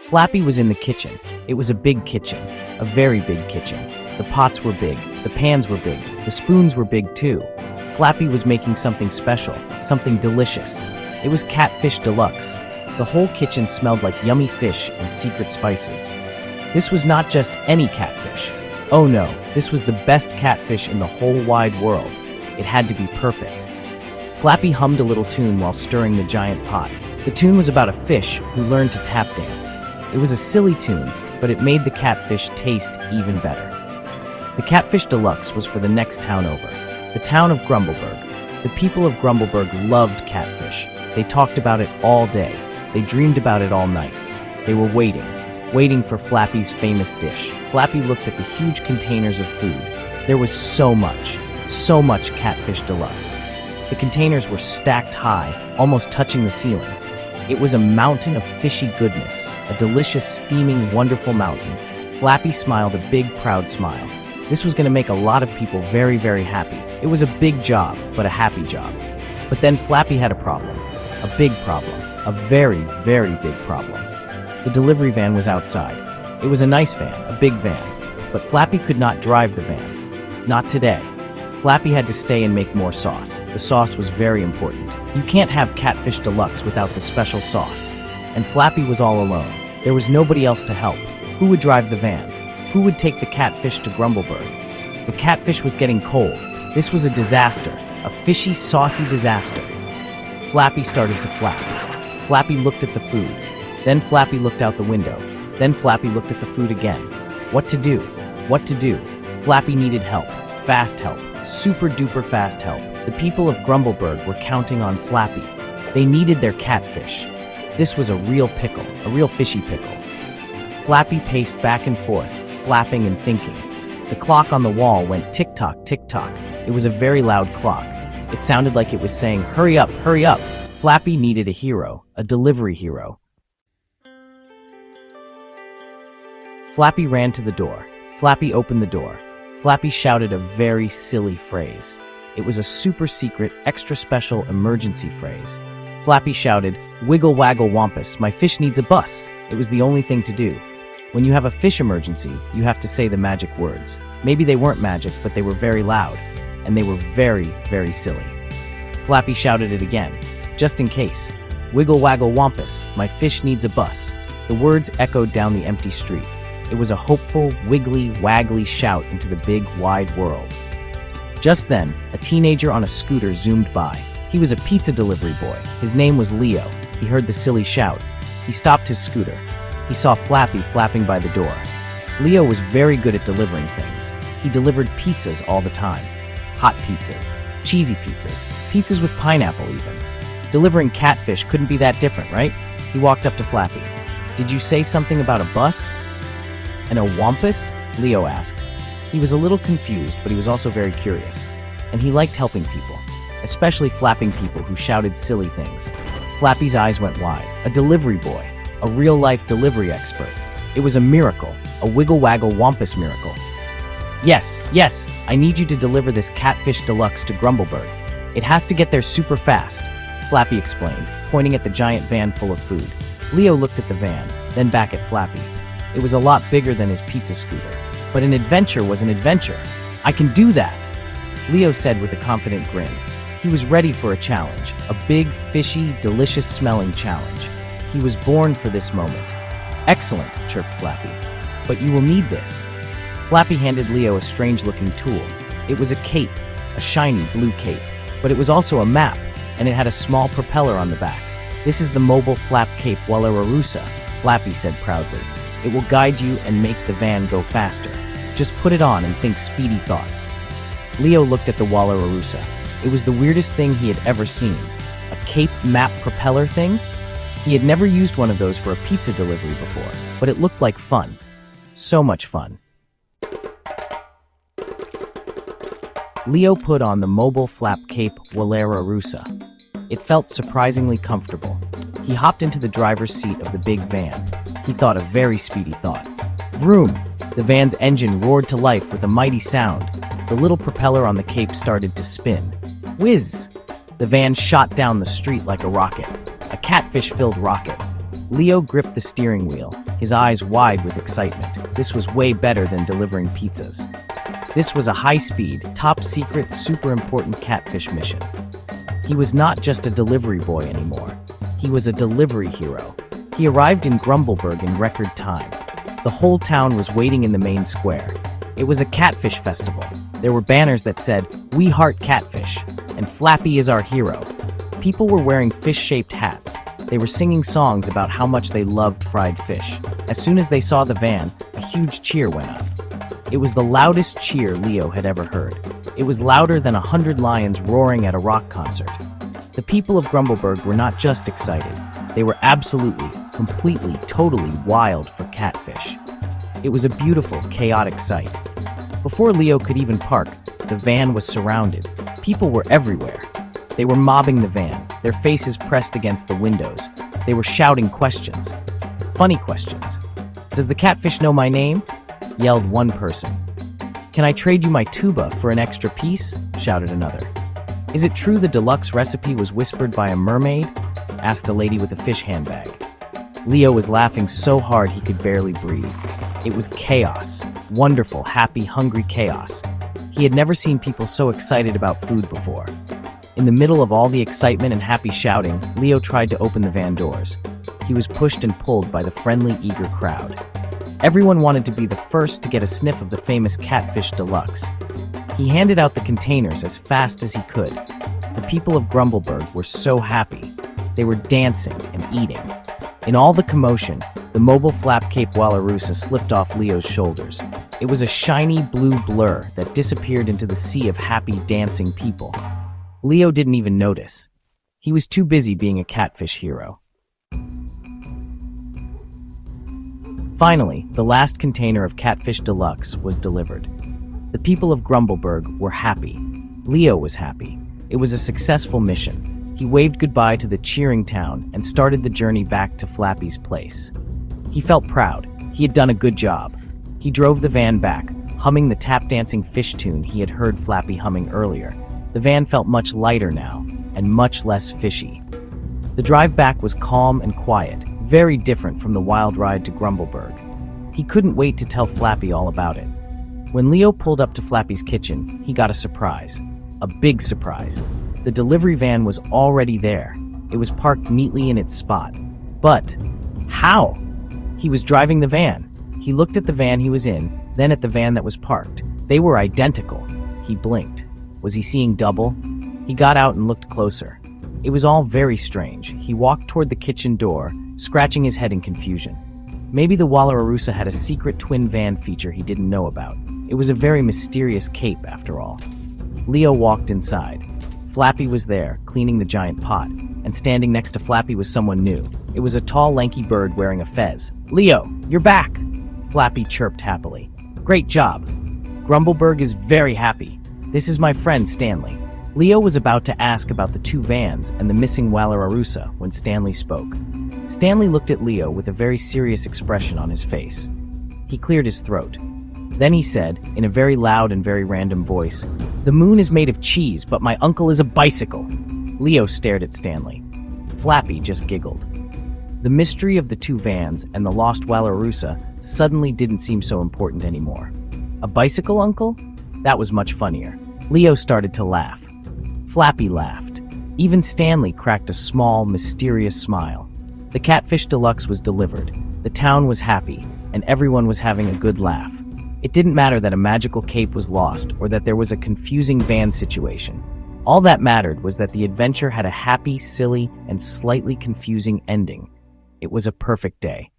Flappy was in the kitchen. It was a big kitchen, a very big kitchen. The pots were big, the pans were big, the spoons were big too. Flappy was making something special, something delicious. It was catfish deluxe. The whole kitchen smelled like yummy fish and secret spices. This was not just any catfish. Oh no, this was the best catfish in the whole wide world. It had to be perfect. Flappy hummed a little tune while stirring the giant pot. The tune was about a fish who learned to tap dance. It was a silly tune, but it made the catfish taste even better. The Catfish Deluxe was for the next town over, the town of Grumbleburg. The people of Grumbleburg loved catfish. They talked about it all day. They dreamed about it all night. They were waiting for Flappy's famous dish. Flappy looked at the huge containers of food. There was so much Catfish Deluxe. The containers were stacked high, almost touching the ceiling. It was a mountain of fishy goodness, a delicious, steaming, wonderful mountain. Flappy smiled a big, proud smile. This was going to make a lot of people very, very happy. It was a big job, but a happy job. But then Flappy had a problem. A big problem. A very, very big problem. The delivery van was outside. It was a nice van, a big van. But Flappy could not drive the van. Not today. Flappy had to stay and make more sauce. The sauce was very important. You can't have Catfish Deluxe without the special sauce. And Flappy was all alone. There was nobody else to help. Who would drive the van? Who would take the catfish to Grumbleburg? The catfish was getting cold. This was a disaster. A fishy, saucy disaster. Flappy started to flap. Flappy looked at the food. Then Flappy looked out the window. Then Flappy looked at the food again. What to do? What to do? Flappy needed help. Fast help. Super duper fast help. The people of Grumbleburg were counting on Flappy. They needed their catfish. This was a real pickle, a real fishy pickle. Flappy paced back and forth, flapping and thinking. The clock on the wall went tick-tock, tick-tock. It was a very loud clock. It sounded like it was saying, hurry up, hurry up. Flappy needed a hero, a delivery hero. Flappy ran to the door. Flappy opened the door. Flappy shouted a very silly phrase. It was a super secret, extra special emergency phrase. Flappy shouted, wiggle waggle wampus, my fish needs a bus. It was the only thing to do. When you have a fish emergency, you have to say the magic words. Maybe they weren't magic, but they were very loud. And they were very, very silly. Flappy shouted it again, just in case. Wiggle waggle wampus, my fish needs a bus. The words echoed down the empty street. It was a hopeful, wiggly, waggly shout into the big, wide world. Just then, a teenager on a scooter zoomed by. He was a pizza delivery boy. His name was Leo. He heard the silly shout. He stopped his scooter. He saw Flappy flapping by the door. Leo was very good at delivering things. He delivered pizzas all the time. Hot pizzas, cheesy pizzas, pizzas with pineapple even. Delivering catfish couldn't be that different, right? He walked up to Flappy. Did you say something about a bus? And a wampus? Leo asked. He was a little confused, but he was also very curious. And he liked helping people, especially flapping people who shouted silly things. Flappy's eyes went wide. A delivery boy, a real-life delivery expert. It was a miracle, a wiggle-waggle wampus miracle. Yes, I need you to deliver this Catfish Deluxe to Grumbleburg. It has to get there super fast, Flappy explained, pointing at the giant van full of food. Leo looked at the van, then back at Flappy. It was a lot bigger than his pizza scooter. But an adventure was an adventure. I can do that, Leo said with a confident grin. He was ready for a challenge, a big, fishy, delicious-smelling challenge. He was born for this moment. Excellent, chirped Flappy. But you will need this. Flappy handed Leo a strange-looking tool. It was a cape, a shiny blue cape. But it was also a map, and it had a small propeller on the back. This is the mobile flap cape Walararusa, Flappy said proudly. It will guide you and make the van go faster. Just put it on and think speedy thoughts. Leo looked at the Walararusa. It was the weirdest thing he had ever seen. A cape map propeller thing? He had never used one of those for a pizza delivery before, but it looked like fun. So much fun. Leo put on the mobile flap cape Walararusa. It felt surprisingly comfortable. He hopped into the driver's seat of the big van. He thought a very speedy thought. Vroom! The van's engine roared to life with a mighty sound. The little propeller on the cape started to spin. Whiz! The van shot down the street like a rocket. A catfish-filled rocket. Leo gripped the steering wheel. his eyes wide with excitement. This was way better than delivering pizzas. This was a high-speed, top-secret, super important catfish mission. He was not just a delivery boy anymore. He was a delivery hero. He arrived in Grumbleburg in record time. The whole town was waiting in the main square. It was a catfish festival. There were banners that said, "We heart catfish," and Flappy is our hero. People were wearing fish-shaped hats. They were singing songs about how much they loved fried fish. As soon as they saw the van, a huge cheer went up. It was the loudest cheer Leo had ever heard. It was louder than 100 lions roaring at a rock concert. The people of Grumbleburg were not just excited. They were absolutely, completely, totally wild for catfish. It was a beautiful, chaotic sight. Before Leo could even park, the van was surrounded. People were everywhere. They were mobbing the van, their faces pressed against the windows. They were shouting questions. Funny questions. "Does the catfish know my name?" yelled one person. "Can I trade you my tuba for an extra piece?" shouted another. "Is it true the deluxe recipe was whispered by a mermaid?" asked a lady with a fish handbag. Leo was laughing so hard he could barely breathe. It was chaos. Wonderful, happy, hungry chaos. He had never seen people so excited about food before. In the middle of all the excitement and happy shouting, Leo tried to open the van doors. He was pushed and pulled by the friendly, eager crowd. Everyone wanted to be the first to get a sniff of the famous Catfish Deluxe. He handed out the containers as fast as he could. The people of Grumbleburg were so happy. They were dancing and eating. In all the commotion, the mobile flap cape Wallaroosa slipped off Leo's shoulders. It was a shiny blue blur that disappeared into the sea of happy, dancing people. Leo didn't even notice. He was too busy being a catfish hero. Finally, the last container of Catfish Deluxe was delivered. The people of Grumbleburg were happy. Leo was happy. It was a successful mission. He waved goodbye to the cheering town and started the journey back to Flappy's place. He felt proud. He had done a good job. He drove the van back, humming the tap-dancing fish tune he had heard Flappy humming earlier. The van felt much lighter now, and much less fishy. The drive back was calm and quiet, very different from the wild ride to Grumbleburg. He couldn't wait to tell Flappy all about it. When Leo pulled up to Flappy's kitchen, he got a surprise. A big surprise. The delivery van was already there. It was parked neatly in its spot. But how? He was driving the van. He looked at the van he was in, then at the van that was parked. They were identical. He blinked. Was he seeing double? He got out and looked closer. It was all very strange. He walked toward the kitchen door, scratching his head in confusion. Maybe the Wallaroosa had a secret twin van feature he didn't know about. It was a very mysterious cape, after all. Leo walked inside. Flappy was there, cleaning the giant pot, and standing next to Flappy was someone new. It was a tall, lanky bird wearing a fez. "Leo, you're back!" Flappy chirped happily. "Great job. Grumbleburg is very happy. This is my friend, Stanley." Leo was about to ask about the two vans and the missing Wallaroosa when Stanley spoke. Stanley looked at Leo with a very serious expression on his face. He cleared his throat. Then he said, in a very loud and very random voice, "The moon is made of cheese, but my uncle is a bicycle." Leo stared at Stanley. Flappy just giggled. The mystery of the two vans and the lost Wallaroosa suddenly didn't seem so important anymore. A bicycle, uncle? That was much funnier. Leo started to laugh. Flappy laughed. Even Stanley cracked a small, mysterious smile. The Catfish Deluxe was delivered. The town was happy, and everyone was having a good laugh. It didn't matter that a magical cape was lost or that there was a confusing van situation. All that mattered was that the adventure had a happy, silly, and slightly confusing ending. It was a perfect day.